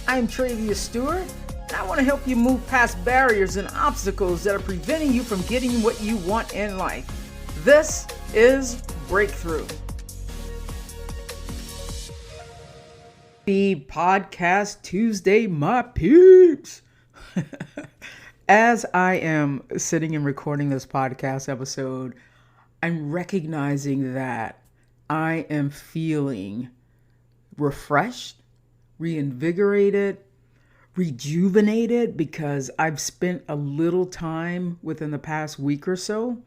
I'm Travius Stewart, and I want to help you move past barriers and obstacles that are preventing you from getting what you want in life. This is Breakthrough. Happy Podcast Tuesday, my peeps! As I am sitting and recording this podcast episode, I'm recognizing that I am feeling refreshed, reinvigorated, rejuvenated because I've spent a little time within the past week or so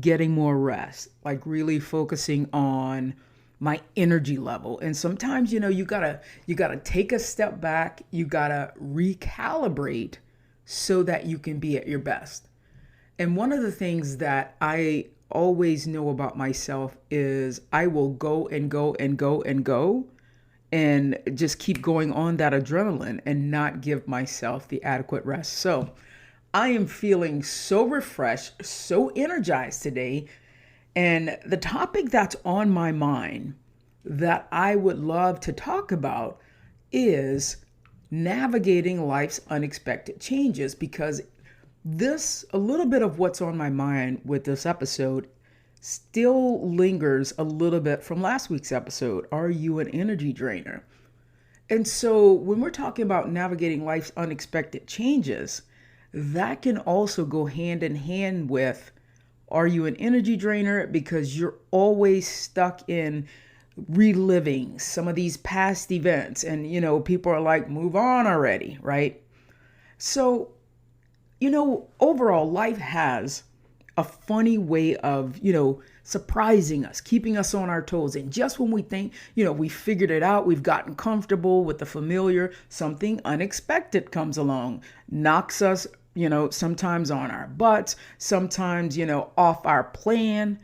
getting more rest, like really focusing on my energy level. And sometimes, you gotta take a step back, you gotta recalibrate so that you can be at your best. And one of the things that I always know about myself is I will go and go and go and go and just keep going on that adrenaline and not give myself the adequate rest. So I am feeling so refreshed, so energized today. And the topic that's on my mind that I would love to talk about is navigating life's unexpected changes, because a little bit of what's on my mind with this episode still lingers a little bit from last week's episode. Are you an energy drainer? And so when we're talking about navigating life's unexpected changes, that can also go hand in hand with, are you an energy drainer? Because you're always stuck in reliving some of these past events and, people are like, move on already, right? So, overall life has a funny way of, surprising us, keeping us on our toes. And just when we think, we figured it out, we've gotten comfortable with the familiar, something unexpected comes along, knocks us, sometimes on our butts, sometimes, off our plan.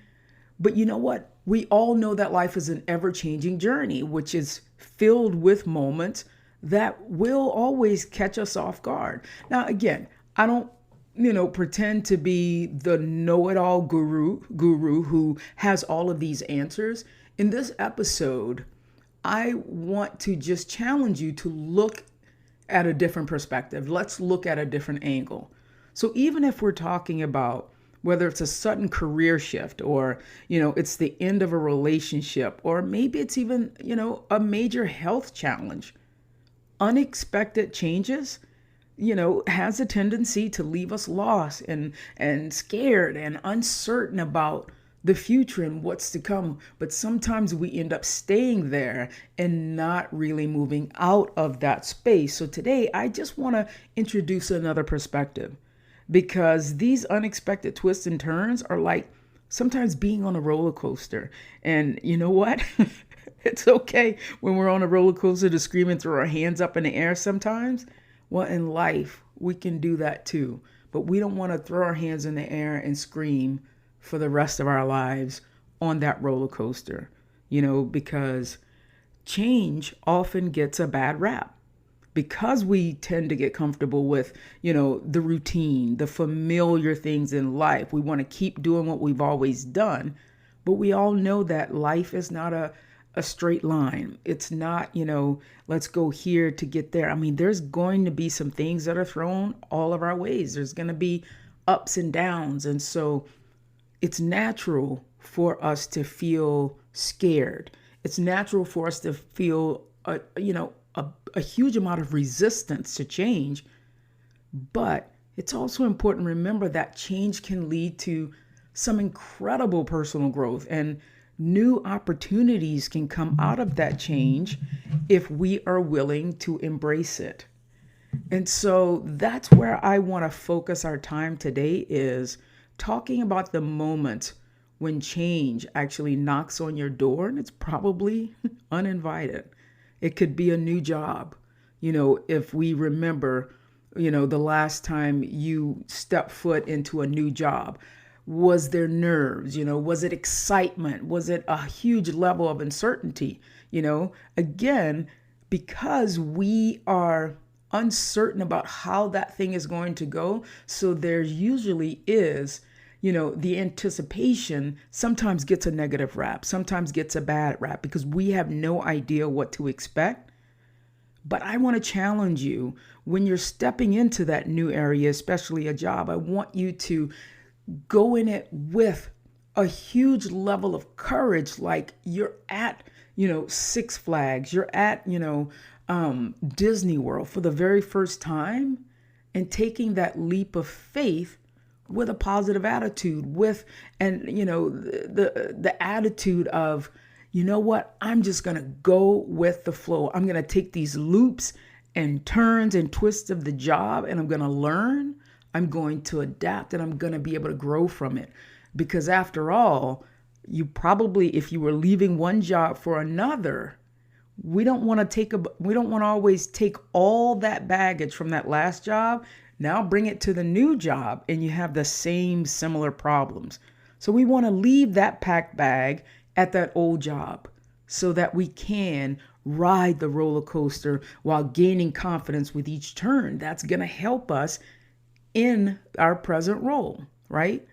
But you know what? We all know that life is an ever-changing journey, which is filled with moments that will always catch us off guard. Now, again, I don't pretend to be the know-it-all guru who has all of these answers. In this episode, I want to just challenge you to look at a different perspective. Let's look at a different angle. So even if we're talking about whether it's a sudden career shift or, it's the end of a relationship, or maybe it's even, a major health challenge, unexpected changes has a tendency to leave us lost and scared and uncertain about the future and what's to come. But sometimes we end up staying there and not really moving out of that space. So today, I just want to introduce another perspective, because these unexpected twists and turns are like sometimes being on a roller coaster. And you know what? It's okay when we're on a roller coaster to scream and throw our hands up in the air sometimes. Well, in life, we can do that too, but we don't want to throw our hands in the air and scream for the rest of our lives on that roller coaster, because change often gets a bad rap because we tend to get comfortable with, the routine, the familiar things in life. We want to keep doing what we've always done, but we all know that life is not a straight line. It's not, let's go here to get there. I mean, there's going to be some things that are thrown all of our ways. There's going to be ups and downs. And so it's natural for us to feel scared. It's natural for us to feel, a huge amount of resistance to change. But it's also important to remember that change can lead to some incredible personal growth, and new opportunities can come out of that change if we are willing to embrace it. And so that's where I want to focus our time today, is talking about the moment when change actually knocks on your door, and it's probably uninvited. It could be a new job. If we remember, the last time you stepped foot into a new job, was there nerves? Was it excitement? Was it a huge level of uncertainty? Again, because we are uncertain about how that thing is going to go. So there usually is, the anticipation sometimes gets a negative rap, sometimes gets a bad rap, because we have no idea what to expect. But I want to challenge you when you're stepping into that new area, especially a job. I want you to go in it with a huge level of courage, like you're at, Six Flags, you're at, Disney World for the very first time, and taking that leap of faith with a positive attitude, the attitude of, you know what, I'm just going to go with the flow. I'm going to take these loops and turns and twists of the job, and I'm going to learn. I'm going to adapt, and I'm going to be able to grow from it. Because after all, you probably, if you were leaving one job for another, we don't want to always take all that baggage from that last job, now bring it to the new job, and you have the same similar problems. So we want to leave that packed bag at that old job so that we can ride the roller coaster while gaining confidence with each turn. That's going to help us in our present role, right?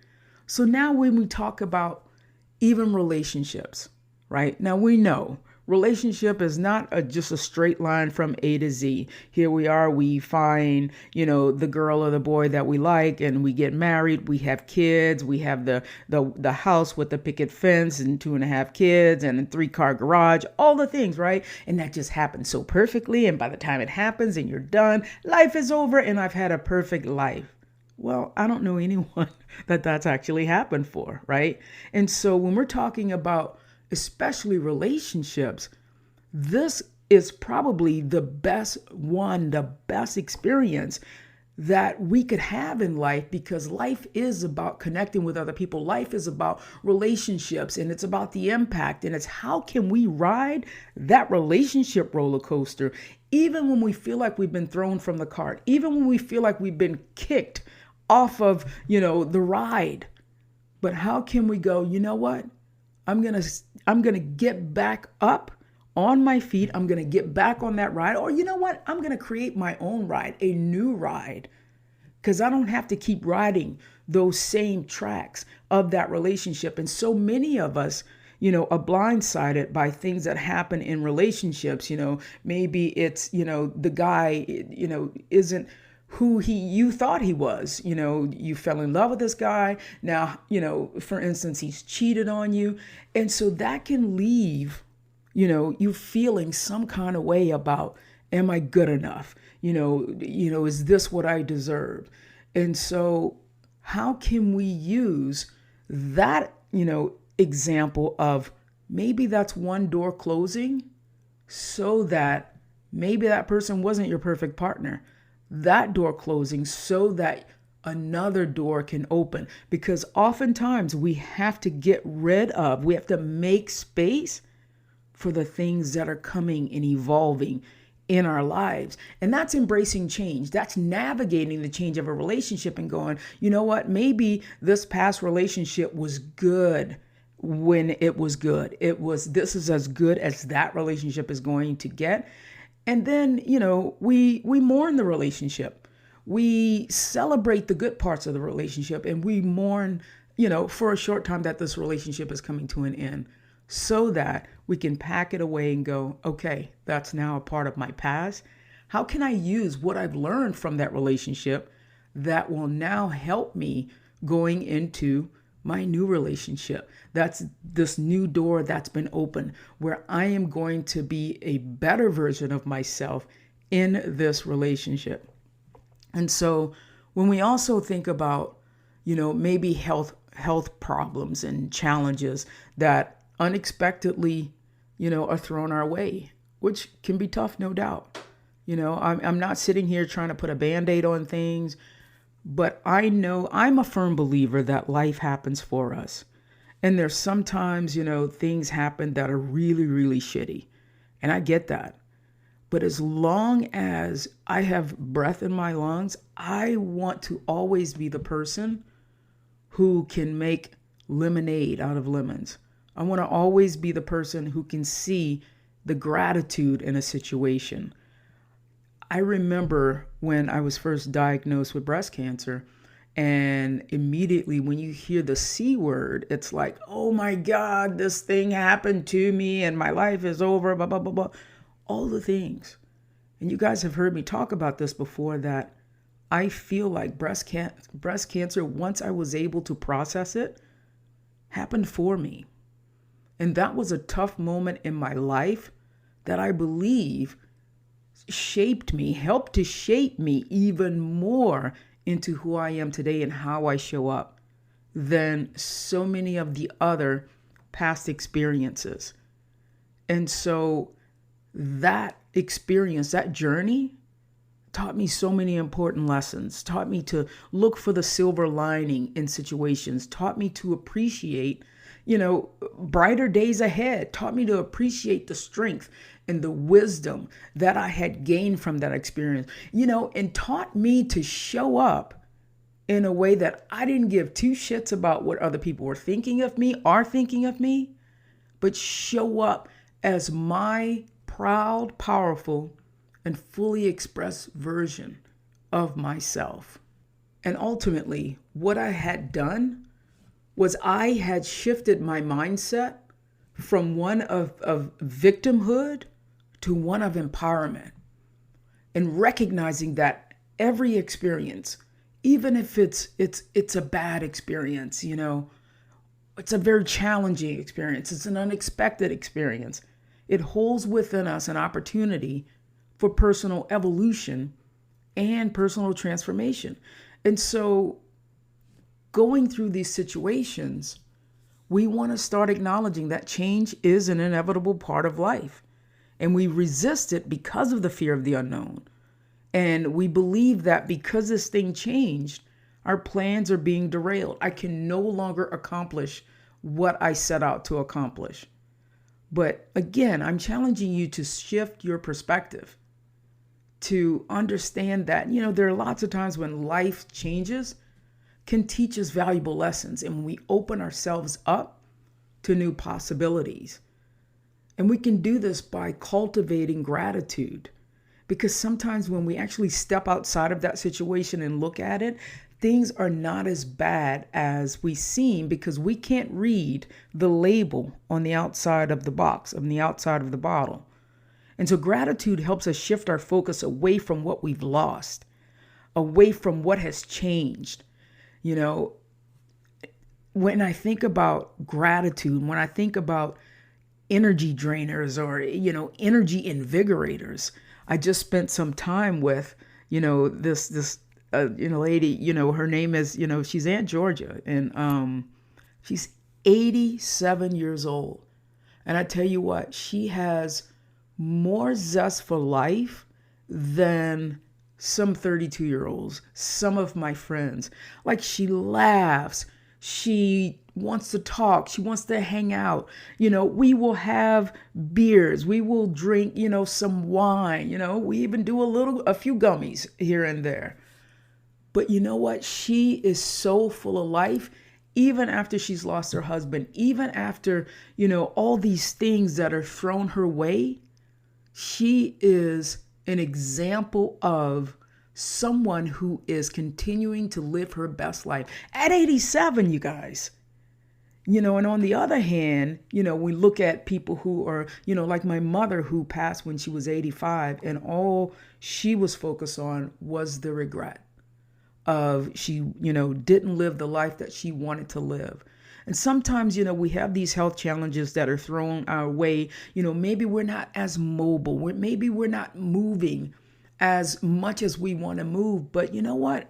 So now when we talk about even relationships, right? Now we know relationship is not just a straight line from A to Z. Here we are, we find, the girl or the boy that we like, and we get married, we have kids, we have the house with the picket fence and 2.5 kids and a 3-car garage, all the things, right? And that just happens so perfectly. And by the time it happens and you're done, life is over and I've had a perfect life. Well, I don't know anyone that's actually happened for, right? And so when we're talking about especially relationships, this is probably the best experience that we could have in life, because life is about connecting with other people. Life is about relationships, and it's about the impact, and it's how can we ride that relationship roller coaster even when we feel like we've been thrown from the cart, even when we feel like we've been kicked off of, the ride. But how can we go, you know what? I'm going to get back up on my feet. I'm going to get back on that ride. Or you know what? I'm going to create my own ride, a new ride, because I don't have to keep riding those same tracks of that relationship. And so many of us, are blindsided by things that happen in relationships. Maybe it's, the guy, isn't who you thought he was. You fell in love with this guy. Now, for instance, he's cheated on you. And so that can leave, you feeling some kind of way about, am I good enough? Is this what I deserve? And so how can we use that, example of maybe that's one door closing so that maybe that person wasn't your perfect partner. That door closing so that another door can open. Because oftentimes we have to we have to make space for the things that are coming and evolving in our lives. And that's embracing change. That's navigating the change of a relationship and going, you know what, maybe this past relationship was good when it was good. This is as good as that relationship is going to get. And then, we mourn the relationship. We celebrate the good parts of the relationship, and we mourn, for a short time that this relationship is coming to an end, so that we can pack it away and go, okay, that's now a part of my past. How can I use what I've learned from that relationship that will now help me going into my new relationship? That's this new door that's been opened where I am going to be a better version of myself in this relationship. And so when we also think about, maybe health problems and challenges that unexpectedly, are thrown our way, which can be tough, no doubt. I'm not sitting here trying to put a Band-Aid on things, but I know I'm a firm believer that life happens for us. And there's sometimes, things happen that are really, really shitty. And I get that. But as long as I have breath in my lungs, I want to always be the person who can make lemonade out of lemons. I want to always be the person who can see the gratitude in a situation. I remember when I was first diagnosed with breast cancer, and immediately when you hear the C word, it's like, oh my God, this thing happened to me and my life is over, blah, blah, blah, blah. All the things. And you guys have heard me talk about this before, that I feel like breast cancer, once I was able to process it, happened for me. And that was a tough moment in my life that I believe shaped me, helped to shape me even more into who I am today and how I show up than so many of the other past experiences. And so that experience, that journey, taught me so many important lessons, taught me to look for the silver lining in situations, taught me to appreciate, brighter days ahead, taught me to appreciate the strength and the wisdom that I had gained from that experience, and taught me to show up in a way that I didn't give two shits about what other people were thinking of me, but show up as my proud, powerful, and fully expressed version of myself. And ultimately, what I had done was I had shifted my mindset from one of victimhood to one of empowerment, and recognizing that every experience, even if it's a bad experience, it's a very challenging experience, it's an unexpected experience, it holds within us an opportunity for personal evolution and personal transformation. And so going through these situations, we want to start acknowledging that change is an inevitable part of life. And we resist it because of the fear of the unknown. And we believe that because this thing changed, our plans are being derailed. I can no longer accomplish what I set out to accomplish. But again, I'm challenging you to shift your perspective, to understand that, there are lots of times when life changes can teach us valuable lessons, and we open ourselves up to new possibilities. And we can do this by cultivating gratitude, because sometimes when we actually step outside of that situation and look at it, things are not as bad as we seem, because we can't read the label on the outside of the box, on the outside of the bottle. And so gratitude helps us shift our focus away from what we've lost, away from what has changed. When I think about gratitude, when I think about energy drainers or, energy invigorators, I just spent some time with, this lady, her name is, she's Aunt Georgia, and she's 87 years old. And I tell you what, she has more zest for life than some 32-year-olds, some of my friends. Like, she laughs, she wants to talk, she wants to hang out. We will have beers, we will drink, some wine, we even do a few gummies here and there. But you know what? She is so full of life, even after she's lost her husband, even after, all these things that are thrown her way. She is an example of someone who is continuing to live her best life at 87, you guys. And on the other hand, we look at people who are, like my mother, who passed when she was 85, and all she was focused on was the regret of she, didn't live the life that she wanted to live. And sometimes, we have these health challenges that are thrown our way. Maybe we're not as mobile. Maybe we're not moving as much as we want to move. But you know what?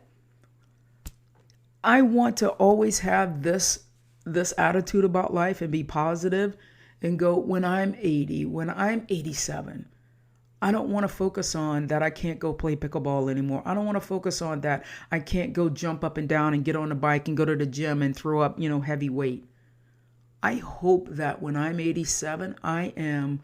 I want to always have this attitude about life and be positive and go, when I'm 80, when I'm 87, I don't want to focus on that I can't go play pickleball anymore. I don't want to focus on that I can't go jump up and down and get on a bike and go to the gym and throw up, heavy weight. I hope that when I'm 87, I am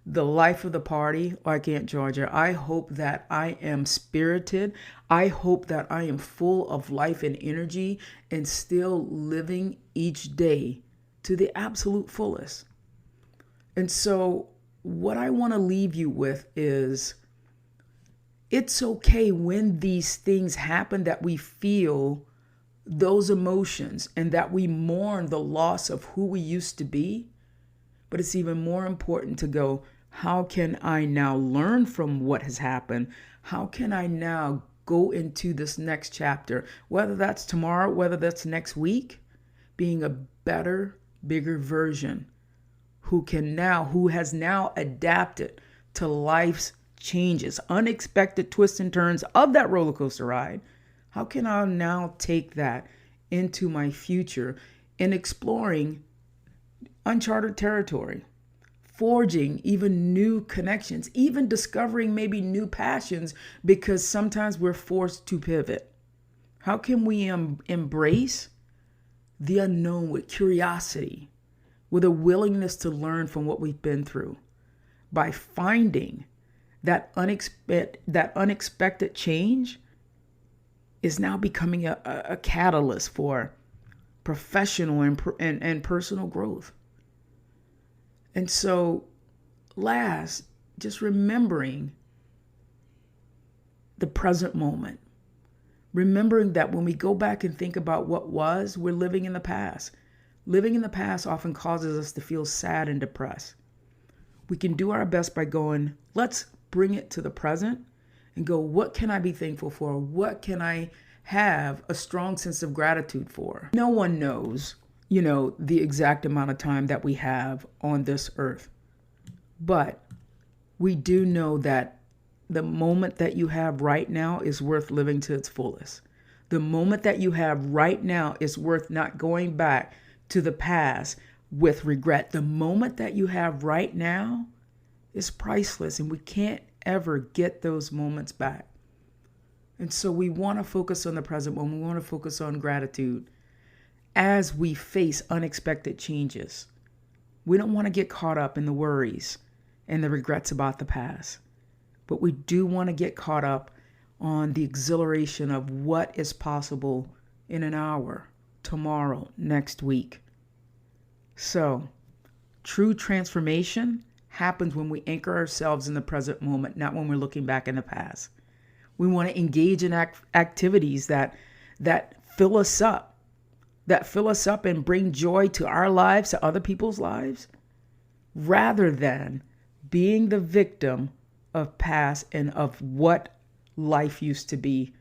the life of the party like Aunt Georgia. I hope that I am spirited. I hope that I am full of life and energy and still living each day to the absolute fullest. And so what I want to leave you with is, it's okay when these things happen that we feel those emotions and that we mourn the loss of who we used to be. But it's even more important to go, How can I now learn from what has happened? How can I now go into this next chapter, whether that's tomorrow, whether that's next week, being a better, bigger version who has now adapted to life's changes, unexpected twists and turns of that roller coaster ride. How can I now take that into my future in exploring uncharted territory, forging even new connections, even discovering maybe new passions, because sometimes we're forced to pivot? How can we embrace the unknown with curiosity, with a willingness to learn from what we've been through, by finding that unexpected change is now becoming a catalyst for professional and personal growth. And so, last, just remembering the present moment. Remembering that when we go back and think about what was, we're living in the past. Living in the past often causes us to feel sad and depressed. We can do our best by going, let's bring it to the present and go, what can I be thankful for? What can I have a strong sense of gratitude for? No one knows, the exact amount of time that we have on this earth. But we do know that the moment that you have right now is worth living to its fullest. The moment that you have right now is worth not going back to the past with regret. The moment that you have right now is priceless, and we can't ever get those moments back. And so we want to focus on the present moment. We want to focus on gratitude as we face unexpected changes. We don't want to get caught up in the worries and the regrets about the past, but we do want to get caught up on the exhilaration of what is possible in an hour, tomorrow, next week. So, true transformation happens when we anchor ourselves in the present moment, not when we're looking back in the past. We want to engage in activities that fill us up, and bring joy to our lives, to other people's lives, rather than being the victim of past and of what life used to be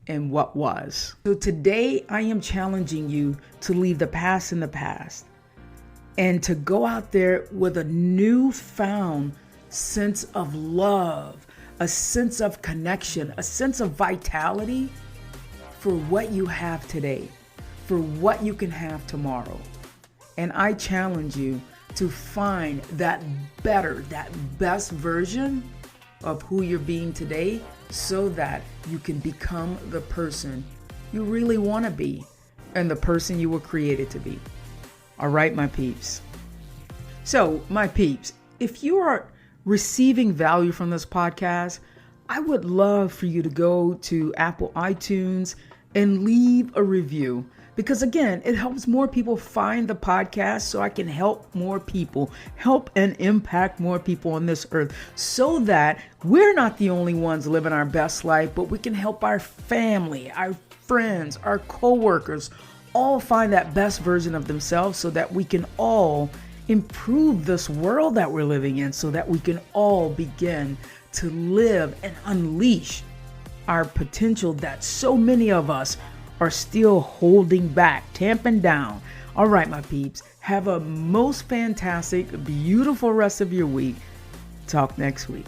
and what was. So today I am challenging you to leave the past in the past and to go out there with a newfound sense of love, a sense of connection, a sense of vitality for what you have today, for what you can have tomorrow. And I challenge you to find that best version of who you're being today, so that you can become the person you really want to be and the person you were created to be. All right, my peeps. So, my peeps, if you are receiving value from this podcast, I would love for you to go to Apple iTunes and leave a review. Because again, it helps more people find the podcast, so I can help more people, help and impact more people on this earth, so that we're not the only ones living our best life, but we can help our family, our friends, our coworkers, all find that best version of themselves, so that we can all improve this world that we're living in, so that we can all begin to live and unleash our potential that so many of us are still holding back, tamping down. All right, my peeps, have a most fantastic, beautiful rest of your week. Talk next week.